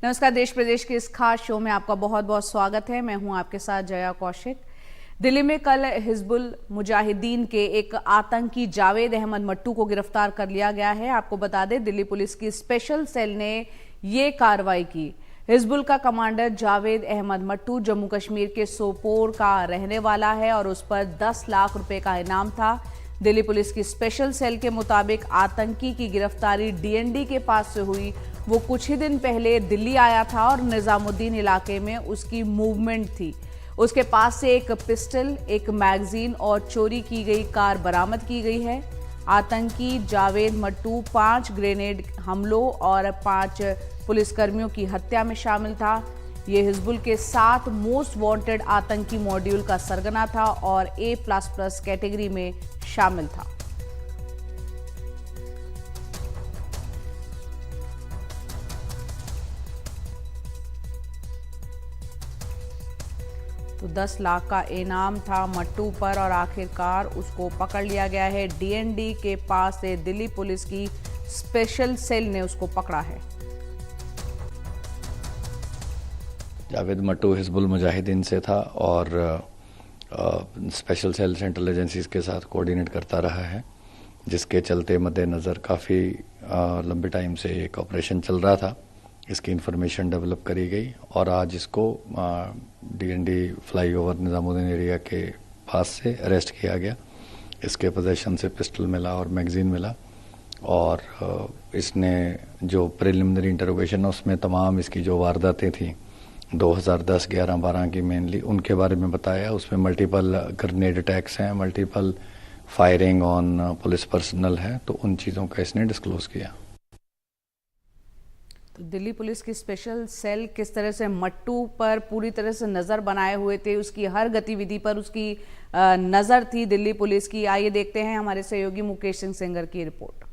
नमस्कार। देश प्रदेश के इस खास शो में आपका बहुत बहुत स्वागत है। मैं हूं आपके साथ जया कौशिक। दिल्ली में कल हिजबुल मुजाहिदीन के एक आतंकी जावेद अहमद मट्टू को गिरफ्तार कर लिया गया है। आपको बता दें, दिल्ली पुलिस की स्पेशल सेल ने ये कार्रवाई की। हिजबुल का कमांडर जावेद अहमद मट्टू जम्मू कश्मीर के सोपोर का रहने वाला है और उस पर 10 लाख रुपए का इनाम था। दिल्ली पुलिस की स्पेशल सेल के मुताबिक आतंकी की गिरफ्तारी डीएनडी के पास से हुई। वो कुछ ही दिन पहले दिल्ली आया था और निजामुद्दीन इलाके में उसकी मूवमेंट थी। उसके पास से एक पिस्टल, एक मैगजीन और चोरी की गई कार बरामद की गई है। आतंकी जावेद मट्टू 5 ग्रेनेड हमलों और 5 पुलिसकर्मियों की हत्या में शामिल था। ये हिजबुल के 7 मोस्ट वांटेड आतंकी मॉड्यूल का सरगना था और A++ कैटेगरी में शामिल था। तो 10 लाख का इनाम था मट्टू पर और आखिरकार उसको पकड़ लिया गया है। डीएनडी के पास से दिल्ली पुलिस की स्पेशल सेल ने उसको पकड़ा है। जावेद मट्टू हिजबुल मुजाहिदीन से था और स्पेशल सेल सेंट्रल एजेंसीज के साथ कोऑर्डिनेट करता रहा है, जिसके चलते मद्देनज़र काफ़ी लंबे टाइम से एक ऑपरेशन चल रहा था। इसकी इन्फॉर्मेशन डेवलप करी गई और आज इसको डीएनडी फ्लाईओवर निजामुद्दीन एरिया के पास से अरेस्ट किया गया। इसके पोजेशन से पिस्टल मिला और मैगजीन मिला और इसने जो प्रिलिमिनरी इंटरोगेशन है उसमें तमाम इसकी जो वारदातें थी 2010, 11, 12 की मेनली उनके बारे में बताया। उसमें मल्टीपल ग्रेनेड अटैक्स हैं, multiple firing on police personal है, तो उन चीज़ों का इसने डिस्क्लोज किया। तो दिल्ली पुलिस की स्पेशल सेल किस तरह से मट्टू पर पूरी तरह से नजर बनाए हुए थे, उसकी हर गतिविधि पर उसकी नजर थी दिल्ली पुलिस की। आइए देखते हैं हमारे सहयोगी मुकेश सिंह सेंगर की रिपोर्ट।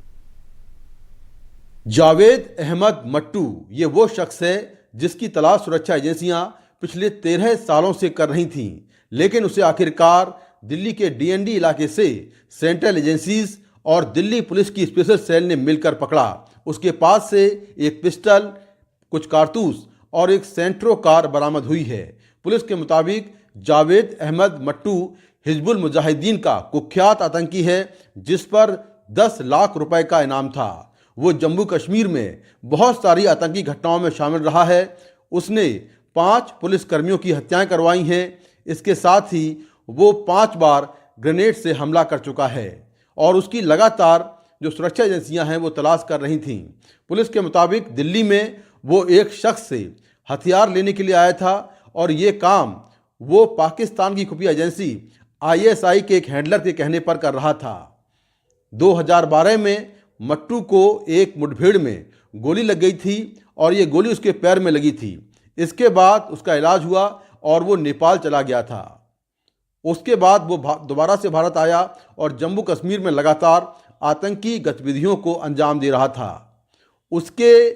जावेद अहमद मट्टू ये वो शख्स है जिसकी तलाश सुरक्षा एजेंसियां पिछले 13 सालों से कर रही थीं, लेकिन उसे आखिरकार दिल्ली के डीएनडी इलाके से सेंट्रल एजेंसीज और दिल्ली पुलिस की स्पेशल सेल ने मिलकर पकड़ा। उसके पास से एक पिस्टल, कुछ कारतूस और एक सेंट्रो कार बरामद हुई है। पुलिस के मुताबिक जावेद अहमद मट्टू हिजबुल मुजाहिदीन का कुख्यात आतंकी है, जिस पर 10 लाख रुपए का इनाम था। वो जम्मू कश्मीर में बहुत सारी आतंकी घटनाओं में शामिल रहा है। उसने 5 पुलिसकर्मियों की हत्याएं करवाई हैं। इसके साथ ही वो 5 बार ग्रेनेड से हमला कर चुका है और उसकी लगातार जो सुरक्षा एजेंसियां हैं वो तलाश कर रही थीं। पुलिस के मुताबिक दिल्ली में वो एक शख्स से हथियार लेने के लिए आया था और ये काम वो पाकिस्तान की खुफिया एजेंसी ISI के एक हैंडलर के कहने पर कर रहा था। 2012 में मट्टू को एक मुठभेड़ में गोली लग गई थी और ये गोली उसके पैर में लगी थी। इसके बाद उसका इलाज हुआ और वो नेपाल चला गया था। उसके बाद वो दोबारा से भारत आया और जम्मू कश्मीर में लगातार आतंकी गतिविधियों को अंजाम दे रहा था। उसके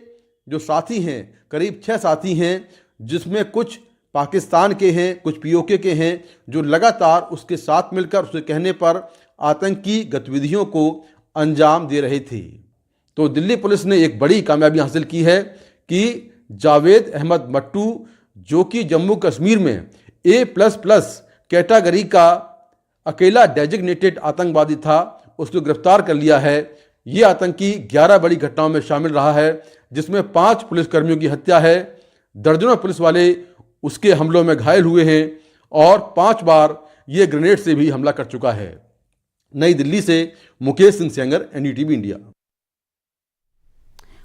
जो साथी हैं, करीब 6 साथी हैं, जिसमें कुछ पाकिस्तान के हैं, कुछ POK के हैं, जो लगातार उसके साथ मिलकर उसके कहने पर आतंकी गतिविधियों को अंजाम दे रहे थे। तो दिल्ली पुलिस ने एक बड़ी कामयाबी हासिल की है कि जावेद अहमद मट्टू, जो कि जम्मू कश्मीर में A++ कैटेगरी का अकेला डेजिग्नेटेड आतंकवादी था, उसको गिरफ्तार कर लिया है। ये आतंकी 11 बड़ी घटनाओं में शामिल रहा है, जिसमें 5 पुलिसकर्मियों की हत्या है, दर्जनों पुलिस वाले उसके हमलों में घायल हुए हैं और 5 बार ये ग्रेनेड से भी हमला कर चुका है। नई दिल्ली से मुकेश सिंह सेंगर, NDTV इंडिया।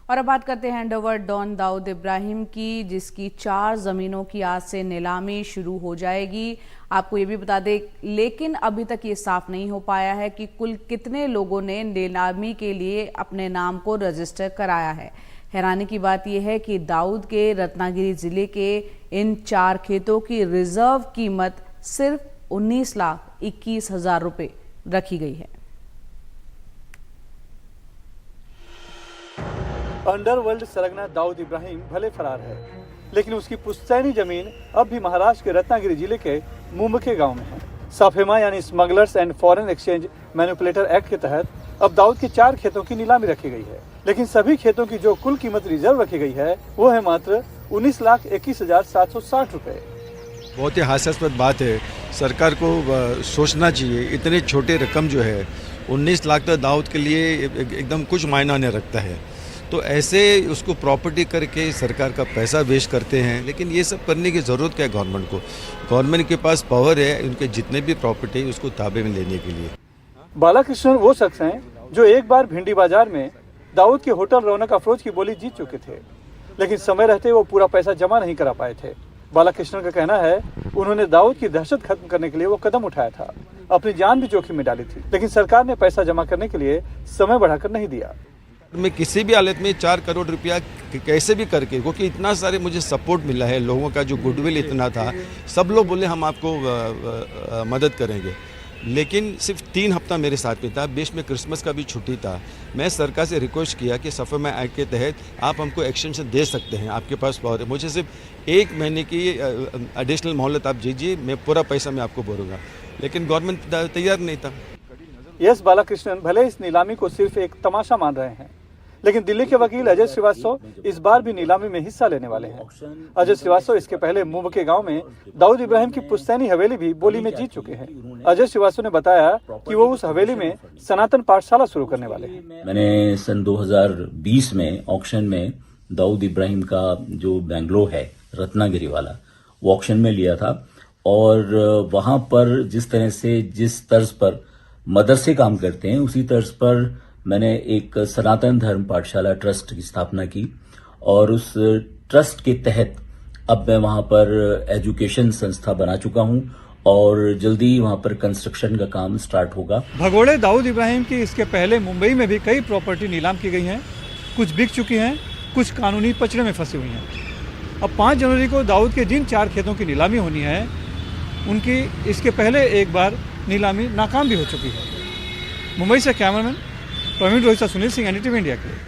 और अब बात करते हैं हैंडओवर डॉन दाऊद इब्राहिम की, जिसकी 4 जमीनों की आज से नीलामी शुरू हो जाएगी। आपको ये भी बता दें, लेकिन अभी तक ये साफ नहीं हो पाया है कि कुल कितने लोगों ने नीलामी के लिए अपने नाम को रजिस्टर कराया है। हैरानी की बात यह है कि दाऊद के रत्नागिरी जिले के इन 4 खेतों की रिजर्व कीमत सिर्फ 19,21,000 रुपये रखी गई है। अंडरवर्ल्ड सरगना दाऊद इब्राहिम भले फरार है, लेकिन उसकी पुश्तैनी जमीन अब भी महाराष्ट्र के रत्नागिरी जिले के मुमके गांव में है। साफेमा यानी smugglers and foreign exchange manipulator act के तहत अब दाऊद के 4 खेतों की नीलामी रखी गई है, लेकिन सभी खेतों की जो कुल कीमत रिजर्व रखी गई है वो है मात्र 19,21,760 रुपए। बहुत ही हास्यास्पद बात है। सरकार को सोचना चाहिए, इतने छोटे रकम जो है 19 लाख तो दाऊद के लिए एकदम कुछ मायना नहीं रखता है। तो ऐसे उसको प्रॉपर्टी करके सरकार का पैसा वेस्ट करते हैं। लेकिन ये सब करने की ज़रूरत क्या है गवर्नमेंट को? गवर्नमेंट के पास पावर है उनके जितने भी प्रॉपर्टी है उसको ताबे में लेने के लिए। बालाकृष्णन वो शख्स हैं जो एक बार भिंडी बाजार में दाऊद के होटल रौनक अफरोज की बोली जीत चुके थे, लेकिन समय रहते वो पूरा पैसा जमा नहीं करा पाए थे। बालाकृष्णन का कहना है उन्होंने दाऊद की दहशत खत्म करने के लिए वो कदम उठाया था, अपनी जान भी जोखिम में डाली थी, लेकिन सरकार ने पैसा जमा करने के लिए समय बढ़ाकर नहीं दिया। मैं किसी भी हालत में 4 करोड़ रुपया कैसे भी करके, क्योंकि इतना सारे मुझे सपोर्ट मिला है, लोगों का जो गुडविल इतना था, सब लोग बोले हम आपको मदद करेंगे। लेकिन सिर्फ 3 हफ्ता मेरे साथ में था, बीच में क्रिसमस का भी छुट्टी था। मैं सरकार से रिक्वेस्ट किया कि सफ़ेमा एक्ट के तहत आप हमको एक्सटेंशन दे सकते हैं, आपके पास पावर है, मुझे सिर्फ 1 महीने की एडिशनल मोहलत आप दीजिए, मैं पूरा पैसा मैं आपको भरूंगा। लेकिन गवर्नमेंट तैयार नहीं था। यस बालाकृष्णन भले इस नीलामी को सिर्फ एक तमाशा मान रहे हैं, लेकिन दिल्ली के वकील अजय श्रीवास्तव इस बार भी नीलामी में हिस्सा लेने वाले हैं। अजय श्रीवास्तव इसके पहले मुंबई के गांव में दाऊद इब्राहिम की पुश्तैनी हवेली भी बोली में जीत चुके हैं। अजय श्रीवास्तव ने बताया कि वो उस हवेली में सनातन पाठशाला शुरू करने वाले हैं। मैंने सन 2020 में ऑक्शन में दाऊद इब्राहिम का जो बेंगलोर है रत्नागिरी वाला, वो ऑक्शन में लिया था। और वहां पर जिस तरह से जिस तर्ज पर मदरसे काम करते हैं उसी तर्ज पर मैंने एक सनातन धर्म पाठशाला ट्रस्ट की स्थापना की, और उस ट्रस्ट के तहत अब मैं वहां पर एजुकेशन संस्था बना चुका हूं और जल्दी वहां पर कंस्ट्रक्शन का काम स्टार्ट होगा। भगोड़े दाऊद इब्राहिम की इसके पहले मुंबई में भी कई प्रॉपर्टी नीलाम की गई हैं, कुछ बिक चुकी हैं, कुछ कानूनी पचड़े में फंसी हुई हैं। अब 5 जनवरी को दाऊद के जिन 4 खेतों की नीलामी होनी है, उनकी इसके पहले एक बार नीलामी नाकाम भी हो चुकी है। मुंबई से cameraman Praveen Rohit, Sunil Singh, NDTV India के लिए।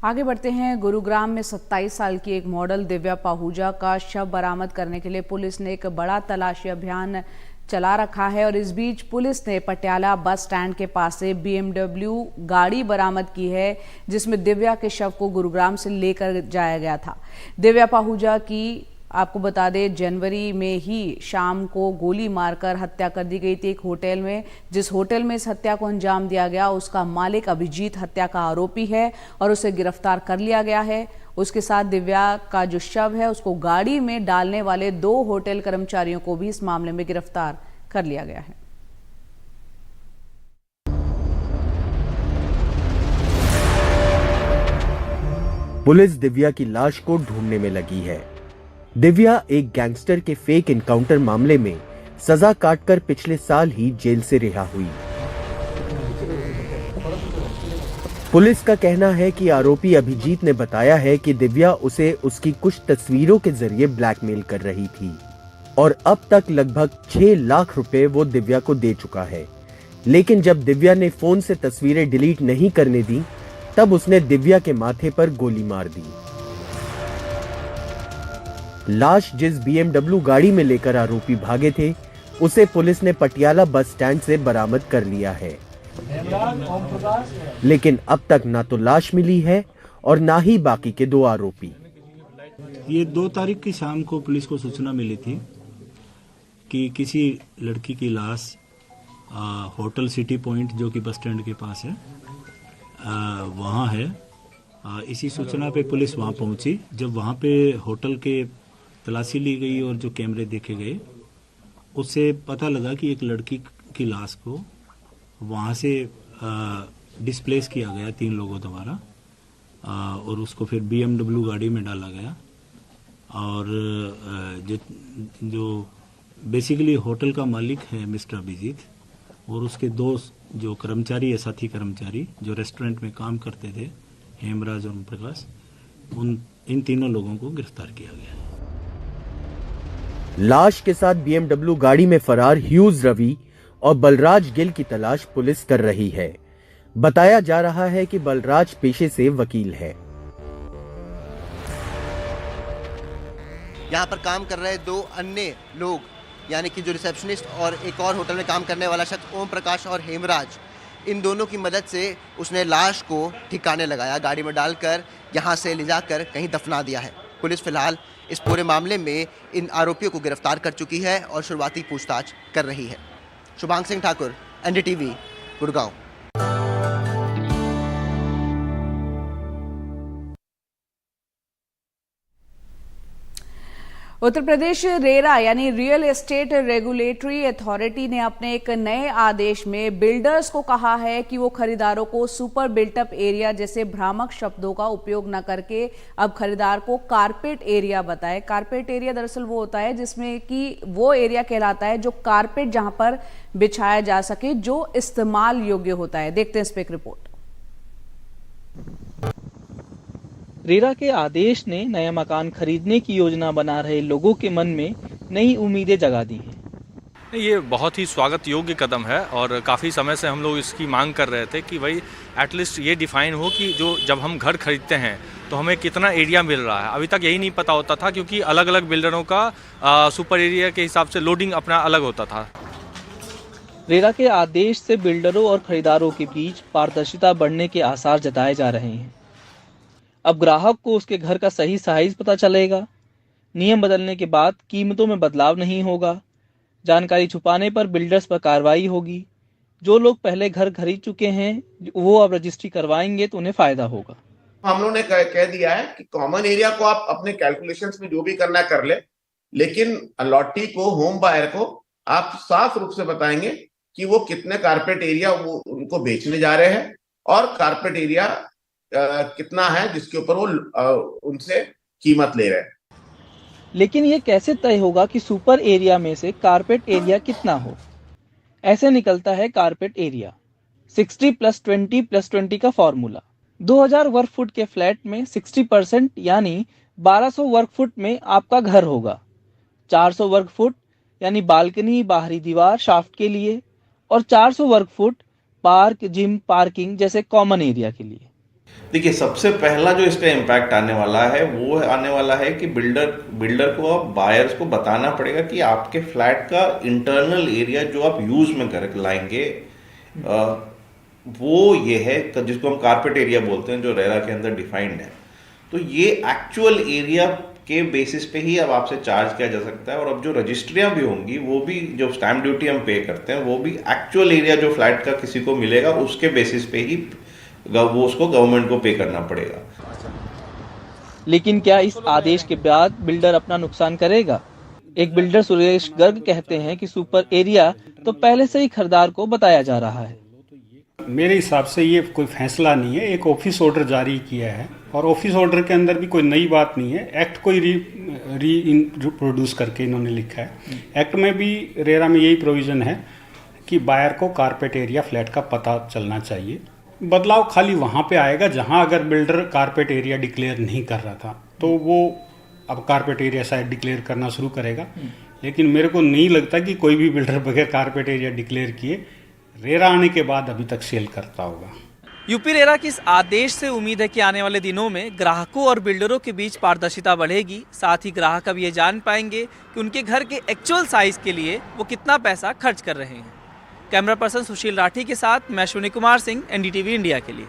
आगे बढ़ते हैं। गुरुग्राम में 27 साल की एक मॉडल दिव्या पाहूजा का शव बरामद करने के लिए पुलिस ने एक बड़ा तलाशी अभियान चला रखा है, और इस बीच पुलिस ने पटियाला बस स्टैंड के पास से BMW गाड़ी बरामद की है, जिसमें दिव्या के शव को गुरुग्राम से लेकर जाया गया था। दिव्या पाहूजा की आपको बता दें जनवरी में ही शाम को गोली मारकर हत्या कर दी गई थी एक होटल में। जिस होटल में इस हत्या को अंजाम दिया गया उसका मालिक अभिजीत हत्या का आरोपी है और उसे गिरफ्तार कर लिया गया है। उसके साथ दिव्या का जो शव है उसको गाड़ी में डालने वाले 2 होटल कर्मचारियों को भी इस मामले में गिरफ्तार कर लिया गया है। पुलिस दिव्या की लाश को ढूंढने में लगी है। दिव्या एक गैंगस्टर के फेक एनकाउंटर मामले में सजा काटकर पिछले साल ही जेल से रिहा हुई। पुलिस का कहना है कि आरोपी अभिजीत ने बताया है कि दिव्या उसे उसकी कुछ तस्वीरों के जरिए ब्लैकमेल कर रही थी, और अब तक लगभग 6 लाख रुपए वो दिव्या को दे चुका है। लेकिन जब दिव्या ने फोन से तस्वीरें डिलीट नहीं करने दी, तब उसने दिव्या के माथे पर गोली मार दी। लाश जिस BMW गाड़ी में लेकर आरोपी भागे थे, उसे पुलिस ने पटियाला बस स्टैंड से बरामद कर लिया है। लेकिन अब तक ना तो लाश मिली है और ना ही बाकी के 2 आरोपी। ये 2 तारीख की शाम को पुलिस को सूचना मिली थी कि किसी लड़की की लाश होटल सिटी पॉइंट जो कि बस स्टैंड के पास है वहाँ है। इसी सूचना पे पुलिस वहाँ पहुँची। जब वहाँ पे होटल के तलाशी ली गई और जो कैमरे देखे गए, उससे पता लगा कि एक लड़की की लाश को वहाँ से डिस्प्लेस किया गया 3 लोगों द्वारा, और उसको फिर BMW गाड़ी में डाला गया। और जो बेसिकली होटल का मालिक है मिस्टर अभिजीत, और उसके 2 जो कर्मचारी है, साथी कर्मचारी जो रेस्टोरेंट में काम करते थे, हेमराज और प्रकाश, इन तीनों लोगों को गिरफ्तार किया गया। लाश के साथ BMW गाड़ी में फरार ह्यूज रवि और बलराज गिल की तलाश पुलिस कर रही है। बताया जा रहा है कि बलराज पेशे से वकील है। यहाँ पर काम कर रहे 2 अन्य लोग, यानी कि जो रिसेप्शनिस्ट और एक और होटल में काम करने वाला शख्स ओम प्रकाश और हेमराज, इन दोनों की मदद से उसने लाश को ठिकाने लगाया, गाड़ी में डालकर यहाँ से ले जाकर कहीं दफना दिया है। पुलिस फिलहाल इस पूरे मामले में इन आरोपियों को गिरफ्तार कर चुकी है और शुरुआती पूछताछ कर रही है। शुभांग सिंह ठाकुर, एनडीटीवी, गुड़गांव। उत्तर प्रदेश रेरा यानी रियल एस्टेट रेगुलेटरी अथॉरिटी ने अपने एक नए आदेश में बिल्डर्स को कहा है कि वो खरीदारों को सुपर बिल्टअप एरिया जैसे भ्रामक शब्दों का उपयोग न करके अब खरीदार को कारपेट एरिया बताए। कारपेट एरिया दरअसल वो होता है जिसमें कि वो एरिया कहलाता है जो कारपेट जहां पर बिछाया जा सके, जो इस्तेमाल योग्य होता है। देखते हैं इस पे एक रिपोर्ट। रेरा के आदेश ने नया मकान खरीदने की योजना बना रहे लोगों के मन में नई उम्मीदें जगा दी हैं। ये बहुत ही स्वागत योग्य कदम है और काफ़ी समय से हम लोग इसकी मांग कर रहे थे कि भाई एटलीस्ट ये डिफाइन हो कि जो जब हम घर खरीदते हैं तो हमें कितना एरिया मिल रहा है। अभी तक यही नहीं पता होता था क्योंकि अलग अलग बिल्डरों का सुपर एरिया के हिसाब से लोडिंग अपना अलग होता था। रेरा के आदेश से बिल्डरों और खरीदारों के बीच पारदर्शिता बढ़ने के आसार जताए जा रहे हैं। अब ग्राहक को उसके घर का सही साइज पता चलेगा। नियम बदलने के बाद कीमतों में बदलाव नहीं होगा। जानकारी छुपाने पर बिल्डर्स पर कार्रवाई होगी। जो लोग पहले घर खरीद चुके हैं वो अब रजिस्ट्री करवाएंगे तो उन्हें फायदा होगा। हम लोगों ने कह दिया है कि कॉमन एरिया को आप अपने कैलकुलेशंस में जो भी करना है कर ले, लेकिन अलॉटी को, होम बायर को आप साफ रूप से बताएंगे कि वो कितने कारपेट एरिया वो उनको बेचने जा रहे हैं और कारपेट एरिया कितना है जिसके ऊपर वो उनसे कीमत ले रहे हैं। लेकिन ये कैसे तय होगा कि सुपर एरिया में से कारपेट एरिया कितना हो? ऐसे निकलता है कारपेट एरिया 60+20+20 का फॉर्मूला। 2000 वर्ग फुट के फ्लैट में 60% यानी 1200 वर्ग फुट में आपका घर होगा। 400 वर्ग फुट यानी बालकनी, बाहरी दीवार, शाफ्ट के लिए, और 400 वर्ग फुट पार्क, जिम, पार्किंग जैसे कॉमन एरिया के लिए। देखिए, सबसे पहला जो इसका इम्पैक्ट आने वाला है वो आने वाला है कि बिल्डर को अब बायर्स को बताना पड़ेगा कि आपके फ्लैट का इंटरनल एरिया जो आप यूज में कर लाएंगे वो ये है जिसको हम कारपेट एरिया बोलते हैं, जो रेरा के अंदर डिफाइंड है। तो ये एक्चुअल एरिया के बेसिस पे ही अब आपसे चार्ज किया जा सकता है। और अब जो रजिस्ट्रियां भी होंगी वो भी, जो स्टैम्प ड्यूटी हम पे करते हैं वो भी एक्चुअल एरिया जो फ्लैट का किसी को मिलेगा उसके बेसिस पे ही वो उसको गवर्नमेंट को पे करना पड़ेगा। लेकिन क्या इस आदेश के बाद बिल्डर अपना नुकसान करेगा? एक बिल्डर सुरेश गर्ग कहते हैं कि सुपर एरिया तो पहले से ही खरीदार को बताया जा रहा है। मेरे हिसाब से ये कोई फैसला नहीं है, एक ऑफिस ऑर्डर जारी किया है और ऑफिस ऑर्डर के अंदर भी कोई नई बात नहीं है। एक्ट को रीप्रोड्यूस करके इन्होंने लिखा है। एक्ट में भी रेरा में यही प्रोविजन है कि बायर को कारपेट एरिया फ्लैट का पता चलना चाहिए। बदलाव खाली वहाँ पे आएगा जहाँ अगर बिल्डर कारपेट एरिया डिक्लेयर नहीं कर रहा था तो वो अब कारपेट एरिया शायद डिक्लेयर करना शुरू करेगा। लेकिन मेरे को नहीं लगता कि कोई भी बिल्डर बगैर कारपेट एरिया डिक्लेयर किए रेरा आने के बाद अभी तक सेल करता होगा। यूपी रेरा के इस आदेश से उम्मीद है कि आने वाले दिनों में ग्राहकों और बिल्डरों के बीच पारदर्शिता बढ़ेगी। साथ ही ग्राहक अब ये जान पाएंगे कि उनके घर के एक्चुअल साइज के लिए वो कितना पैसा खर्च कर रहे हैं। कैमरा पर्सन सुशील राठी के साथ मैं अश्विनी कुमार सिंह, एनडीटीवी इंडिया के लिए।